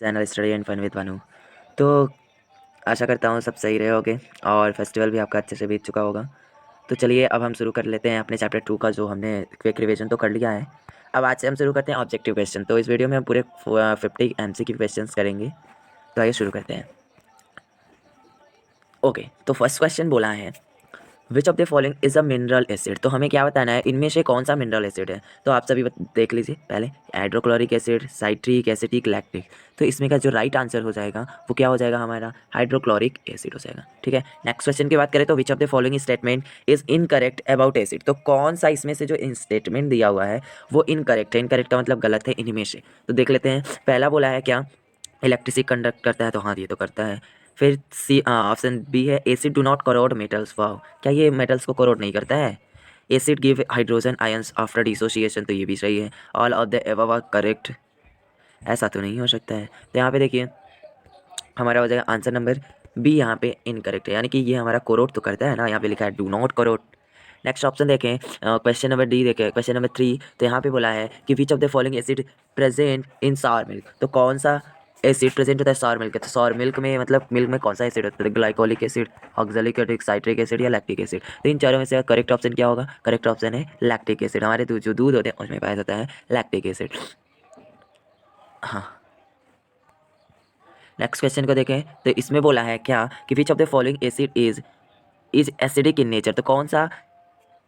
Channel study and fun with Bhanu. तो आशा करता हूँ सब सही रहे होगे और फेस्टिवल भी आपका अच्छे से बीत चुका होगा। तो चलिए अब हम शुरू कर लेते हैं अपने चैप्टर 2 का, जो हमने क्विक रिवीजन तो कर लिया है। अब आज से हम शुरू करते हैं ऑब्जेक्टिव क्वेश्चन। तो इस वीडियो में हम पूरे 50 MCQ क्वेश्चंस करेंगे। तो आइए शुरू करते हैं। ओके, तो फर्स्ट क्वेश्चन बोला है which of the following is a mineral acid. तो हमें क्या बताना है, इनमें से कौन सा मिनरल एसिड है। तो आप सभी देख लीजिए पहले, hydrochloric acid, citric, acetic, lactic. तो इसमें का जो राइट आंसर हो जाएगा वो क्या हो जाएगा, हमारा हाइड्रोक्लोरिक एसिड हो जाएगा। ठीक है, नेक्स्ट क्वेश्चन की बात करें तो which of the following statement is incorrect about acid. तो कौन सा इसमें से जो स्टेटमेंट दिया हुआ है वो इनकरेक्ट है। इनकरेक्ट का मतलब गलत है इनमें से। तो देख लेते हैं, पहला बोला है क्या इलेक्ट्रिसिटी कंडक्ट करता है, तो हाँ ये तो करता है। फिर सी ऑप्शन बी है acid do not corrode metals. वाह, क्या ये मेटल्स को करोड नहीं करता है। Acid give hydrogen ions after dissociation, तो ये भी सही है। All of the above are correct, ऐसा तो नहीं हो सकता है। तो यहाँ पे देखिए हमारा हो जाएगा आंसर नंबर बी, यहाँ पे इनकरेक्ट है, यानी कि ये हमारा करोड तो करता है ना, यहाँ पे लिखा है do not crore. Next option देखें, क्वेश्चन नंबर डी देखें, क्वेश्चन नंबर 3। तो यहाँ पे बोला है कि which of the following acid present in सार मिल्क। तो कौन सा एसिड प्रेजेंट होता है सार मिल्क। तो सार मिल्क में मतलब मिल्क में कौन सा एसिड होता है, glycolic acid, oxalic acid, citric acid या लैक्टिक एसिड। तो इन चारों में से करेक्ट ऑप्शन क्या होगा, करेक्ट ऑप्शन है लैक्टिक एसिड। हमारे जो दूध होते हैं उसमें पाया जाता है लैक्टिक एसिड। हाँ, नेक्स्ट क्वेश्चन को देखें तो इसमें बोला है क्या कि which of the following acid is acidic in nature. तो कौन सा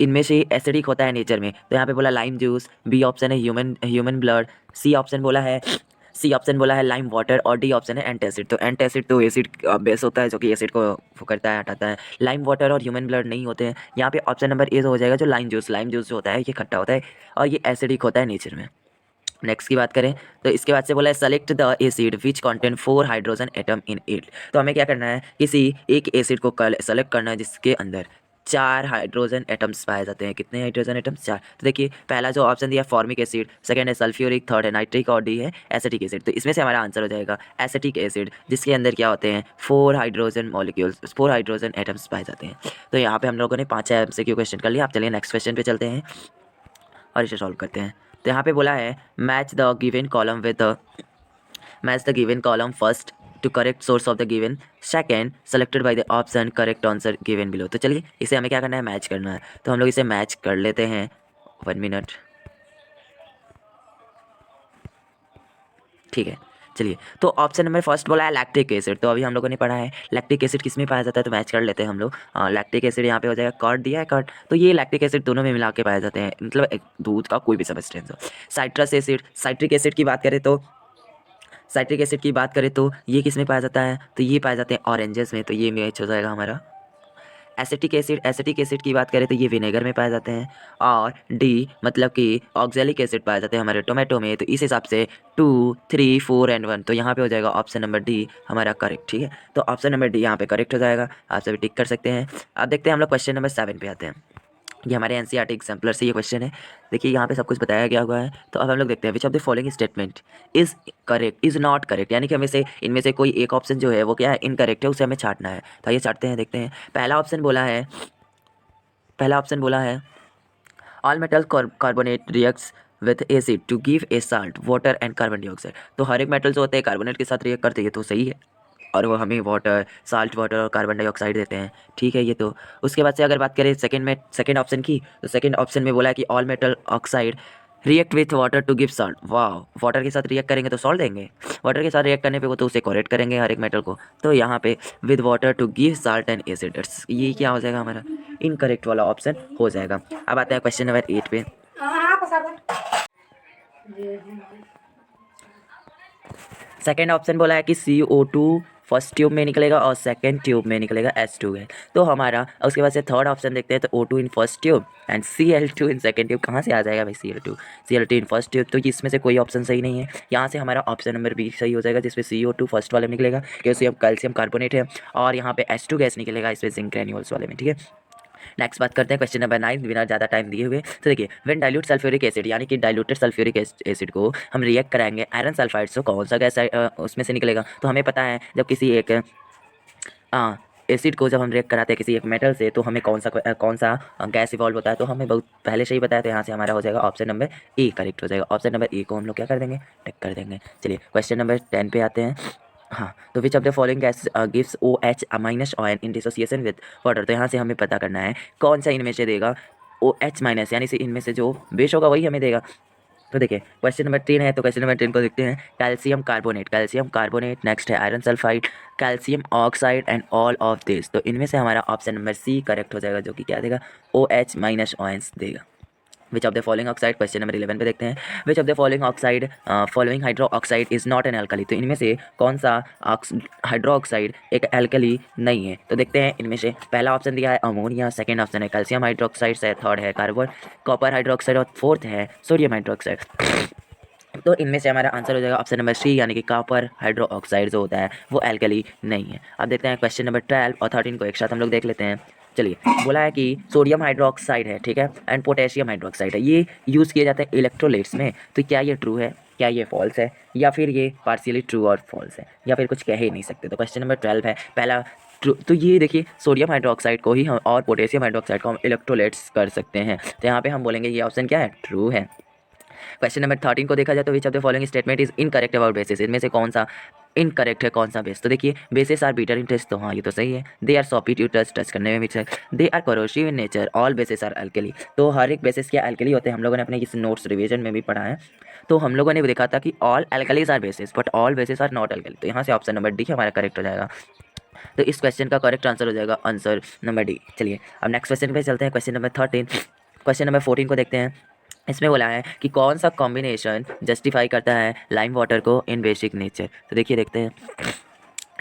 इनमें से एसिडिक होता है नेचर में। तो यहाँ पे बोला लाइम जूस, बी ऑप्शन है ह्यूमन ब्लड, सी ऑप्शन बोला है लाइम वाटर, और डी ऑप्शन है एंटासिड। तो एंटासिड तो एसिड बेस होता है जो कि एसिड को वो करता है, हटाता है। लाइम वाटर और ह्यूमन ब्लड नहीं होते हैं। यहाँ पे ऑप्शन नंबर ए हो जाएगा जो लाइम जूस जो होता है ये खट्टा होता है और ये एसिडिक होता है नेचर में। नेक्स्ट की बात करें तो इसके बाद से बोला है select the acid which contain 4 hydrogen atom in it. तो हमें क्या करना है, किसी एक एसिड को सेलेक्ट करना है जिसके अंदर 4 हाइड्रोजन एटम्स पाए जाते हैं। कितने हाइड्रोजन एटम्स, 4। तो देखिए पहला जो ऑप्शन दिया फॉर्मिक एसिड, सेकंड है सल्फ्यूरिक, थर्ड है नाइट्रिक और डी है एसिटिक एसिड। तो इसमें से हमारा आंसर हो जाएगा एसिटिक एसिड, जिसके अंदर क्या होते हैं 4 हाइड्रोजन मॉलिक्यूल्स, 4 हाइड्रोजन एटम्स पाए जाते हैं। तो यहाँ पे हम लोगों ने 5 MCQ क्वेश्चन कर लिया। आप चलिए नेक्स्ट क्वेश्चन पे चलते हैं और इसे सॉल्व करते हैं। तो यहाँ पे बोला है match the given column first to correct source of the given, second selected by the option correct answer given below. तो चलिए इसे हमें क्या करना है, मैच करना है। तो हम लोग इसे मैच कर लेते हैं। 1 मिनट, ठीक है। चलिए, तो ऑप्शन नंबर फर्स्ट बोला है लैक्टिक एसिड। तो अभी हम लोगों ने पढ़ा है लैक्टिक एसिड किस में पाया जाता है, तो मैच कर लेते हैं हम लोग। लैक्टिक एसिड यहाँ पे हो जाएगा कर्ड, दिया है कर्ड। तो ये लैक्टिक एसिड दोनों में मिला के पाए जाते हैं, मतलब एक दूध का कोई भी सब्सटेंस हो। साइट्रस एसिड, साइट्रिक एसिड की बात करें तो ये किस में पाया जाता है, तो ये पाए जाते हैं ऑरेंजेस में। तो ये मैच हो जाएगा हमारा। एसिटिक एसिड की बात करें तो ये विनेगर में पाए जाते हैं। और डी मतलब कि ऑक्जेलिक एसिड पाए जाते हैं हमारे टोमेटो में। तो इस हिसाब से 2, 3, 4 एंड 1, तो यहाँ पे हो जाएगा ऑप्शन नंबर डी हमारा करेक्ट। ठीक है, तो ऑप्शन नंबर डी यहाँ पे करेक्ट हो जाएगा। आप सभी टिक कर सकते हैं। अब देखते हैं हम लोग क्वेश्चन नंबर 7 पे आते हैं। ये हमारे एनसीईआरटी एग्जाम्पलर से ये क्वेश्चन है। देखिए यहाँ पे सब कुछ बताया गया हुआ है। तो अब हम लोग देखते हैं which of the following statement is correct is not correct, यानी कि हमें से इनमें से कोई एक ऑप्शन जो है वो क्या है, इनकरेक्ट है, उसे हमें छांटना है। तो ये छाटते हैं, देखते हैं। पहला ऑप्शन बोला है all metal carbonate reacts with acid to give a salt water and carbon dioxide. तो हर एक मेटल जो होते हैं कार्बोनेट के साथ रिएक्ट करते हैं, तो सही है, और वो हमें साल्ट वाटर और कार्बन डाइऑक्साइड देते हैं। ठीक है, ये तो। उसके बाद से अगर बात करें सेकंड ऑप्शन की, तो सेकंड ऑप्शन में बोला है कि all metal oxide react with water to give salt. वाह, वाटर के साथ रिएक्ट करेंगे तो सॉल्ट देंगे। वाटर के साथ रिएक्ट करने पे वो तो उसे करेक्ट करेंगे हर एक मेटल को। तो यहाँ पे with water to give salt and acid, ये क्या हो जाएगा हमारा, इनकरेक्ट वाला ऑप्शन हो जाएगा। अब आते हैं क्वेश्चन नंबर 8 पे। सेकेंड ऑप्शन बोला है कि CO2 फर्स्ट ट्यूब में निकलेगा और सेकेंड ट्यूब में निकलेगा H2 है। तो हमारा उसके बाद से थर्ड ऑप्शन देखते हैं। तो O2 in first tube and Cl2 in second tube. कहाँ से आ जाएगा भाई Cl2 इन फर्स्ट ट्यूब, तो इसमें से कोई ऑप्शन सही नहीं है। यहाँ से हमारा ऑप्शन नंबर बी सही हो जाएगा, जिसमें CO2 फर्स्ट वाले में निकलेगा, कैल्शियम कार्बोनेट है, और यहाँ पे H2 गैस निकलेगा इसमें जिंक ग्रेन्यूल्स वाले में। ठीक है, नेक्स्ट बात करते हैं क्वेश्चन नंबर 9 बिना ज़्यादा टाइम दिए हुए। तो देखिए व्हेन डाइल्यूट सल्फ्यूरिक एसिड, यानी कि डाइल्यूटेड सल्फ्यूरिक एसिड को हम रिएक्ट कराएंगे आयरन सल्फाइड से, कौन सा गैस उसमें से निकलेगा। तो हमें पता है जब किसी एक एसिड को जब हम रिएक्ट कराते हैं किसी एक मेटल से तो हमें कौन सा गैस इवॉल्व होता है, तो हमें बहुत पहले से ही बताया, तो यहाँ से हमारा हो जाएगा ऑप्शन नंबर ए करेक्ट हो जाएगा। ऑप्शन नंबर ए को हम लोग क्या कर देंगे, टिक कर देंगे। चलिए क्वेश्चन नंबर 10 पे आते हैं। हाँ, तो which of the following gas gives OH minus ion in dissociation with water. तो यहाँ से हमें पता करना है कौन सा इनमें से देगा OH माइनस, यानी से इनमें से जो बेस होगा वही हमें देगा। तो देखिए क्वेश्चन नंबर 3 है, तो क्वेश्चन नंबर 3 को देखते हैं। कैल्शियम कार्बोनेट, नेक्स्ट है iron sulphide, calcium oxide and all of this. तो इनमें से हमारा ऑप्शन नंबर सी करेक्ट हो जाएगा, जो कि क्या देगा, OH माइनस आयंस देगा। Which of the following oxide, question number 11 पे देखते हैं। Which of the following oxide following hydro oxide is not an alkali. तो इनमें से कौन सा हाइड्रो ऑक्साइड एक एल्कली नहीं है। तो देखते हैं इनमें से पहला ऑप्शन दिया है अमोनिया, सेकेंड ऑप्शन है कैल्शियम हाइड्रोक्साइड, थर्ड है कार्बन कॉपर हाइड्रोक्साइड और फोर्थ है सोडियम हाइड्रोक्साइड। तो इनमें से हमारा आंसर हो जाएगा ऑप्शन नंबर सी, यानी कि कॉपर हाइड्रो ऑक्साइड जो होता है वो एल्कली नहीं है। अब देखते हैं क्वेश्चन नंबर 12 और 13 को एक साथ हम लोग देख लेते हैं। चलिए, बोला है कि सोडियम हाइड्रोक्साइड है, ठीक है, एंड पोटेशियम हाइड्रोक्साइड है, ये यूज़ किए जाते हैं इलेक्ट्रोलाइट्स में। तो क्या ये ट्रू है, क्या ये फॉल्स है, या फिर ये पार्शियली ट्रू और फॉल्स है, या फिर कुछ कह ही नहीं सकते। तो क्वेश्चन नंबर 12 है पहला ट्रू। तो ये देखिए सोडियम हाइड्रोक्साइड को ही हम और पोटेशियम हाइड्रोक्साइड को हम इलेक्ट्रोलाइट्स कर सकते हैं। तो यहाँ पे हम बोलेंगे ये ऑप्शन क्या है, ट्रू है। क्वेश्चन नंबर 13 को देखा जाए तो which of the following statement is incorrect about basis. इनमें से कौन सा इनकरेक्ट है, कौन सा बेस। तो देखिए bases are bitter in taste, तो हाँ ये तो सही है। They are soapy to touch करने में भी। They are corrosive in nature, all bases are alkali. तो हर एक बेसिस क्या अल्कली होते हैं, हम लोगों ने अपने इस नोट्स रिवीजन में भी पढ़ा है। तो हम लोगों ने भी देखा था कि all alkalis are bases but all bases are not alkali. तो यहाँ से ऑप्शन नंबर डी हमारा करेक्ट हो जाएगा। तो इस क्वेश्चन का करेक्ट आंसर हो जाएगा आंसर नंबर डी। चलिए अब नेक्स्ट क्वेश्चन पे चलते हैं, क्वेश्चन नंबर 13। क्वेश्चन नंबर 14 को देखते हैं। इसमें बोला है कि कौन सा कॉम्बिनेशन जस्टिफाई करता है लाइम वाटर को इन बेसिक नेचर। तो देखिए देखते हैं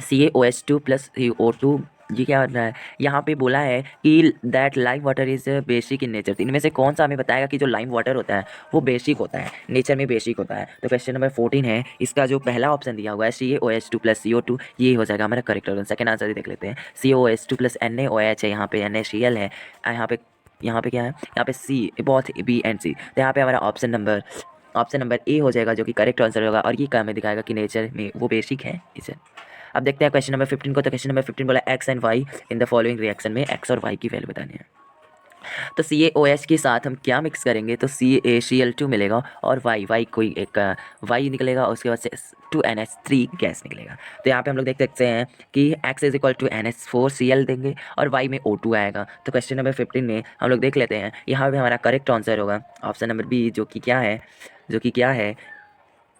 CaOH2 प्लस CO2, ये क्या हो रहा है, यहाँ पे बोला है कि that lime water is basic in nature. तो इनमें से कौन सा हमें बताएगा कि जो लाइम वाटर होता है वो बेसिक होता है, नेचर में बेसिक होता है। तो क्वेश्चन नंबर 14 है, इसका जो पहला ऑप्शन दिया हुआ है CaOH2 प्लस CO2, ये हो जाएगा हमारा करेक्ट ऑप्शन। सेकंड आंसर देख लेते हैं, CaOH2 प्लस NaOH है, यहाँ पे NaCl है, यहाँ पे क्या है, यहाँ पे C बहुत B एंड C। तो यहाँ पे हमारा ऑप्शन नंबर ए हो जाएगा, जो कि करेक्ट आंसर होगा, और ये क्या हमें दिखाएगा कि नेचर में वो बेसिक है इसे। अब देखते हैं क्वेश्चन नंबर 15 को। तो क्वेश्चन नंबर 15 बोला X and Y in the following reaction में एक्स और वाई की वैल्यू बतानी है। तो CaOH के साथ हम क्या मिक्स करेंगे, तो CaCl2 मिलेगा और वाई कोई एक वाई निकलेगा, उसके बाद से 2NH3 गैस निकलेगा। तो यहाँ पे हम लोग देख सकते हैं कि X is equal to NH4Cl देंगे और वाई में O2 आएगा। तो क्वेश्चन नंबर 15 में हम लोग देख लेते हैं, यहाँ पे हमारा करेक्ट आंसर होगा ऑप्शन नंबर बी, जो कि क्या है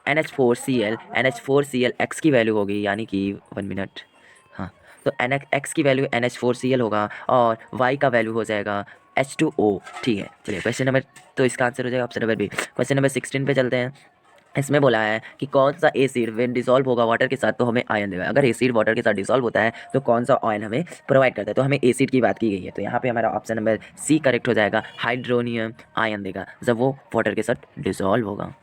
NH4Cl X की वैल्यू होगी, यानी कि 1 मिनट, हाँ, तो X की वैल्यू NH4Cl होगा और Y का वैल्यू हो जाएगा H2O, ठीक है। चलिए क्वेश्चन नंबर, तो इसका आंसर हो जाएगा option number B. Question number 16 पे चलते हैं। इसमें बोला है कि कौन सा एसिड व्हेन डिसॉल्व होगा वाटर के साथ तो हमें आयन देगा। अगर एसिड वाटर के साथ डिसॉल्व होता है तो कौन सा आयन हमें प्रोवाइड करता है, तो हमें एसिड की बात की गई है। तो यहाँ पे हमारा ऑप्शन नंबर सी करेक्ट हो जाएगा, हाइड्रोनियम आयन देगा जब वो वाटर के साथ डिसॉल्व होगा।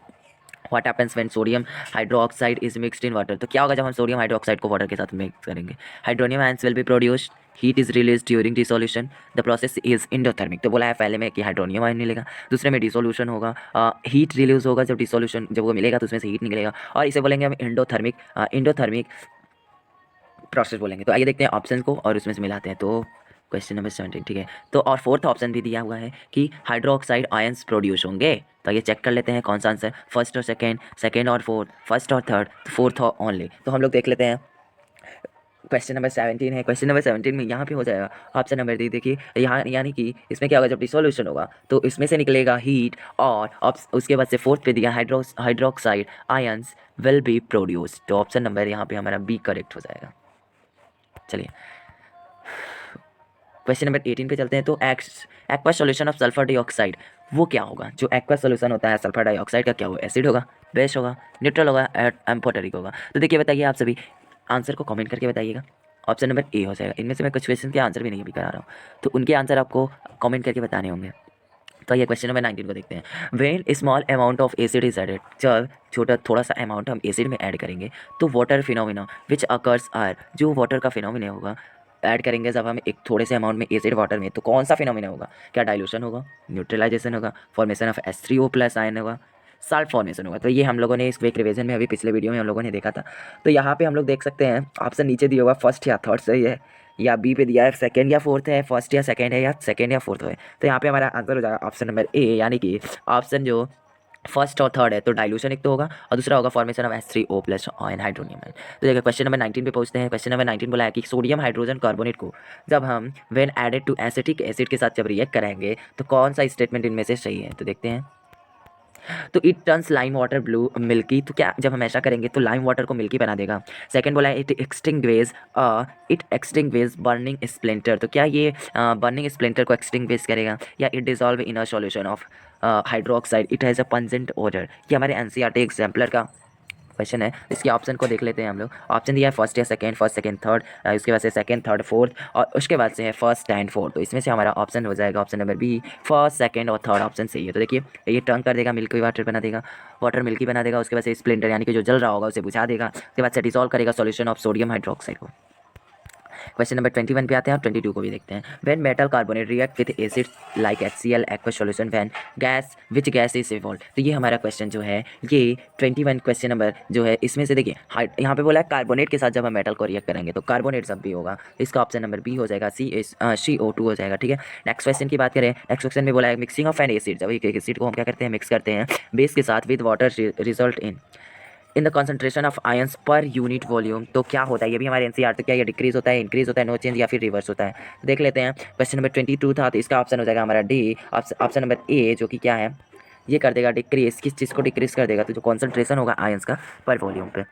What happens when sodium hydroxide is mixed in water. तो क्या होगा जब हम सोडियम हाइड्रोक्साइड को वाटर के साथ मिक्स करेंगे, hydronium ions will be produced, heat is release during dissolution, the process is endothermic. तो बोला है पहले में कि हाइड्रोनियम आयन मिलेगा, दूसरे में डिसोल्यूशन होगा, हीट रिलीज होगा, जब डिसोल्यूशन जब वो मिलेगा तो उसमें से हीट निकलेगा, और इसे बोलेंगे हम इंडोथर्मिक प्रोसेस बोलेंगे। तो आइए देखते हैं ऑप्शन को और उसमें से मिलाते हैं। तो क्वेश्चन नंबर 17, ठीक है, तो और फोर्थ ऑप्शन भी दिया हुआ है कि हाइड्रोक्साइड आयंस प्रोड्यूस होंगे। तो ये चेक कर लेते हैं कौन सा आंसर, फर्स्ट और सेकेंड और फोर्थ, फर्स्ट और थर्ड, फोर्थ और ओनली। तो हम लोग देख लेते हैं, क्वेश्चन नंबर 17 है। क्वेश्चन नंबर 17 में यहाँ पे हो जाएगा ऑप्शन नंबर डी। देखिए यहाँ, यानी कि इसमें क्या होगा, जब डिसोल्यूशन होगा तो इसमें से निकलेगा हीट, और उसके बाद से फोर्थ पे दिया hydroxide ions will be produce. तो ऑप्शन नंबर यहाँ पे हमारा बी करेक्ट हो जाएगा। चलिए क्वेश्चन नंबर 18 पे चलते हैं। तो aqua solution of sulphur dioxide वो क्या होगा, जो एक्वा सॉल्यूशन होता है सल्फर डाइऑक्साइड का क्या होगा, एसिड होगा, बेस होगा, न्यूट्रल होगा, एम्फोटेरिक होगा। तो देखिए बताइए आप सभी, आंसर को कमेंट करके बताइएगा। ऑप्शन नंबर ए हो जाएगा। इनमें से मैं कुछ क्वेश्चन के आंसर भी नहीं भी करा रहा हूँ, तो उनके आंसर आपको कमेंट करके बताने होंगे। तो ये क्वेश्चन नंबर 19 को देखते हैं। When small amount of acid is added, जब थोड़ा सा अमाउंट हम एसिड में ऐड करेंगे तो water phenomena which occurs are, जो वाटर का फिनोमिना होगा ऐड करेंगे जब हम एक थोड़े से अमाउंट में एसिड वाटर में, तो कौन सा फिनोमिना होगा, क्या डाइल्यूशन होगा, न्यूट्रलाइजेशन होगा, formation of H3O plus ion होगा, साल्ट फॉर्मेशन होगा। तो ये हम लोगों ने इस क्विक रिवीजन में अभी पिछले वीडियो में हम लोगों ने देखा था। तो यहाँ पे हम लोग देख सकते हैं ऑप्शन नीचे दिया हुआ फर्स्ट या थर्ड सही है, या बी पे दिया है सेकंड या फोर्थ है, फर्स्ट या सेकंड है, या सेकंड या फोर्थ है। तो यहाँ पे हमारा आंसर हो जाएगा ऑप्शन नंबर ए, यानी कि ऑप्शन जो फर्स्ट और थर्ड है। तो डाइल्यूशन एक तो होगा और दूसरा होगा formation of H3O+ ion hydronium ion. तो देखिए क्वेश्चन नंबर 19 पे पहुंचते हैं। क्वेश्चन नंबर 19 बोला है कि सोडियम हाइड्रोजन कार्बोनेट को जब हम when added to acetic acid के साथ जब रिएक्ट कराएंगे तो कौन सा स्टेटमेंट इनमें से सही है। तो देखते हैं। तो it turns lime water blue milky, तो क्या जब हम ऐसा करेंगे तो लाइम वाटर को मिल्की बना देगा। सेकंड बोला है इट एक्सटिंग्विश बर्निंग स्प्लिंटर, तो क्या ये बर्निंग स्प्लिंटर को एक्सटिंग्विश करेगा। या it dissolve in a solution of hydroxide, it has a pungent odour. ये हमारे एनसीईआरटी एग्जाम्पलर का क्वेश्चन है। इसके ऑप्शन को देख लेते हैं हम लोग। ऑप्शन दिया है फर्स्ट या सेकंड, फर्स्ट सेकंड थर्ड, उसके बाद से सेकंड थर्ड फोर्थ, और उसके बाद से है फर्स्ट एंड फोर्थ। तो इसमें से हमारा ऑप्शन हो जाएगा option number B, first second और थर्ड ऑप्शन सही है। तो देखिए ये टर्न कर देगा, मिल्की वाटर बना देगा, वाटर मिल्की बना देगा, उसके बाद से स्प्लिंटर यानी कि जो जल रहा होगा उसे बुझा देगा, उसके बाद से डिसॉल्व करेगा सॉल्यूशन ऑफ सोडियम हाइड्रोक्साइड को। क्वेश्चन नंबर 21 पे आते हैं और 22 को भी देखते हैं। When metal carbonate react with acid like HCl aqueous solution when gas which gas is evolve. तो ये हमारा क्वेश्चन जो है ये 21 क्वेश्चन नंबर जो है इसमें से देखिए यहाँ पे बोला है कार्बोनेट के साथ जब हम मेटल को रिएक्ट करेंगे तो कार्बोनेट सब भी होगा, तो इसका ऑप्शन नंबर बी हो जाएगा, CO2 हो जाएगा। ठीक है, नेक्स्ट क्वेश्चन की बात करें। नेक्स्ट क्वेश्चन में बोला है मिक्सिंग ऑफ एन एसिड, जब एक एसिड को हम क्या करते हैं मिक्स करते हैं बेस के साथ with water result in the concentration of ions per unit volume. तो क्या होता है, ये भी हमारे एनसीईआरटी, तो क्या ये डिक्रीज होता है, इंक्रीज होता है, नो चेंज, या फिर रिवर्स होता है। तो देख लेते हैं। क्वेश्चन नंबर 22 था, तो इसका ऑप्शन हो जाएगा हमारा डी, ऑप्शन नंबर ए, जो कि क्या है ये कर देगा डिक्रीज, किस चीज़ को डिक्रीज कर देगा, तो जो कॉन्सेंट्रेशन होगा आयंस का पर वॉल्यूम पे।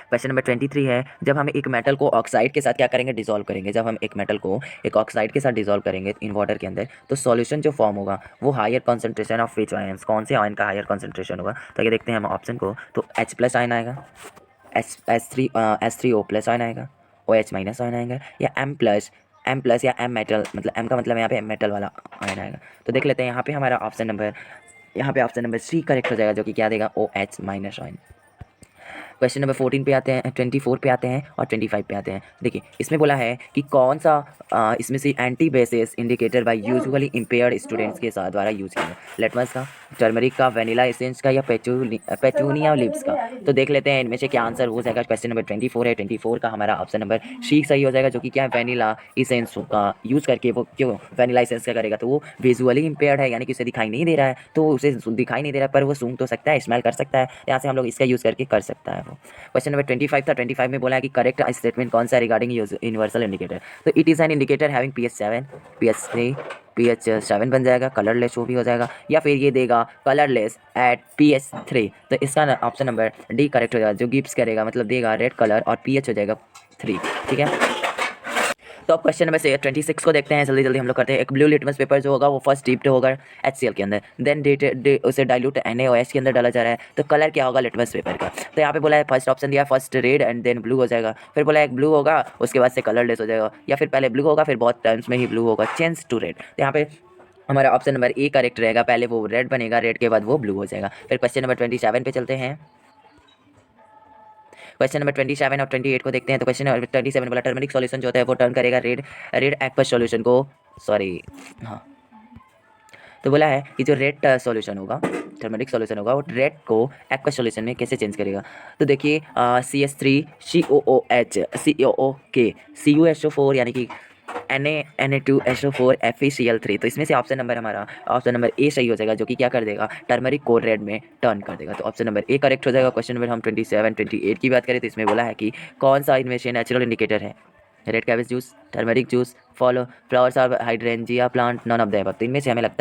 क्वेश्चन नंबर 23 है, जब हम एक मेटल को ऑक्साइड के साथ क्या करेंगे डिसॉल्व करेंगे, जब हम एक मेटल को एक ऑक्साइड के साथ डिसॉल्व करेंगे इन वाटर के अंदर तो सॉल्यूशन जो फॉर्म होगा वो higher concentration of which ions, कौन से आयन का हायर कॉन्सेंट्रेशन होगा। तो ये देखते हैं हम ऑप्शन को, तो H+ आयन आएगा, H3O+ आयन आएगा, OH- आयन आएगा, या M+ या M मेटल, मतलब M का मतलब यहाँ पे मेटल वाला आयन आएगा। तो देख लेते हैं यहाँ पे हमारा ऑप्शन नंबर सी करेक्ट हो जाएगा, जो कि क्या देगा OH- आयन। क्वेश्चन नंबर 14 पे आते हैं, 24 पे आते हैं और 25 पे आते हैं। देखिए इसमें बोला है कि कौन सा इसमें से anti bases indicator by usually impaired students के साथ द्वारा यूज किया है। लेटमस का, टर्मरिक का, वेनिला एसेंस का, या पेचूनिया लिप्स का। तो देख लेते हैं इनमें से क्या आंसर हो जाएगा। क्वेश्चन नंबर 24 है, 24 का हमारा ऑप्शन नंबर सी सही हो जाएगा, जो कि क्या है वेनिला एसेंस का यूज़ करके वो क्यों वेनिला एसेंस का करेगा, तो वो विजुअली इम्पेयर्ड है यानी कि उसे दिखाई नहीं दे रहा है, तो उसे दिखाई नहीं दे रहा है पर वो सूंघ तो सकता है, स्मेल कर सकता है, यहाँ से हम लोग इसका यूज़ करके कर सकता है वो। क्वेश्चन नंबर 25 था, 25 में बोला है कि करेक्ट स्टेटमेंट कौन सा रिगार्डिंग यूनिवर्सल इंडिकेटर। तो it is an indicator having pH 7 pH 7 बन जाएगा, कलरलेस वो भी हो जाएगा, या फिर ये देगा कलरलेस एट pH 3। तो इसका ऑप्शन नंबर डी करेक्ट हो जाएगा, जो गिव्स करेगा मतलब देगा रेड कलर और pH हो जाएगा 3। ठीक है, तो अब क्वेश्चन नंबर 26 को देखते हैं, जल्दी जल्दी हम लोग करते हैं। एक ब्लू लिटमस पेपर जो होगा वो फर्स्ट डिप्ट होगा HCl के अंदर, देन उसे डाइल्यूट NaOH के अंदर डाला जा रहा है, तो कलर क्या होगा लिटमस पेपर का। तो यहाँ पे बोला है फर्स्ट ऑप्शन दिया first red and then blue हो जाएगा, फिर बोला एक ब्लू होगा उसके बाद से कलरलेस हो जाएगा, या फिर पहले ब्लू होगा फिर बहुत टाइम्स में ही ब्लू होगा, चेंज टू रेड। तो यहाँ पे हमारा ऑप्शन नंबर ए करेक्ट रहेगा, पहले वो रेड बनेगा, रेड के बाद वो ब्लू हो जाएगा। फिर क्वेश्चन नंबर 27 पे चलते हैं। क्वेश्चन नंबर 27 और 28 को देखते हैं। तो क्वेश्चन नंबर 27 वाला टर्मरिक सॉल्यूशन जो होता है वो टर्न करेगा रेड एक्वस सॉल्यूशन को, सॉरी हाँ, तो बोला है कि जो रेड सॉल्यूशन होगा टर्मरिक सॉल्यूशन होगा वो रेड को एक्वस सॉल्यूशन में कैसे चेंज करेगा। तो देखिए CH3 COOH COOK CuSO4 यानी कि Na2SO4 FeCl3। तो इसमें से ऑप्शन नंबर हमारा ऑप्शन नंबर ए सही हो जाएगा, जो कि क्या कर देगा टर्मरिक को रेड में टर्न कर देगा। तो ऑप्शन नंबर ए करेक्ट हो जाएगा। क्वेश्चन नंबर हम 27 28 की बात करें तो इसमें बोला है कि कौन सा इनमें से नेचुरल इंडिकेटर है, red cabbage juice, turmeric juice, flowers of hydrangea plant, none of the above. तो इनमें से हमें लगता है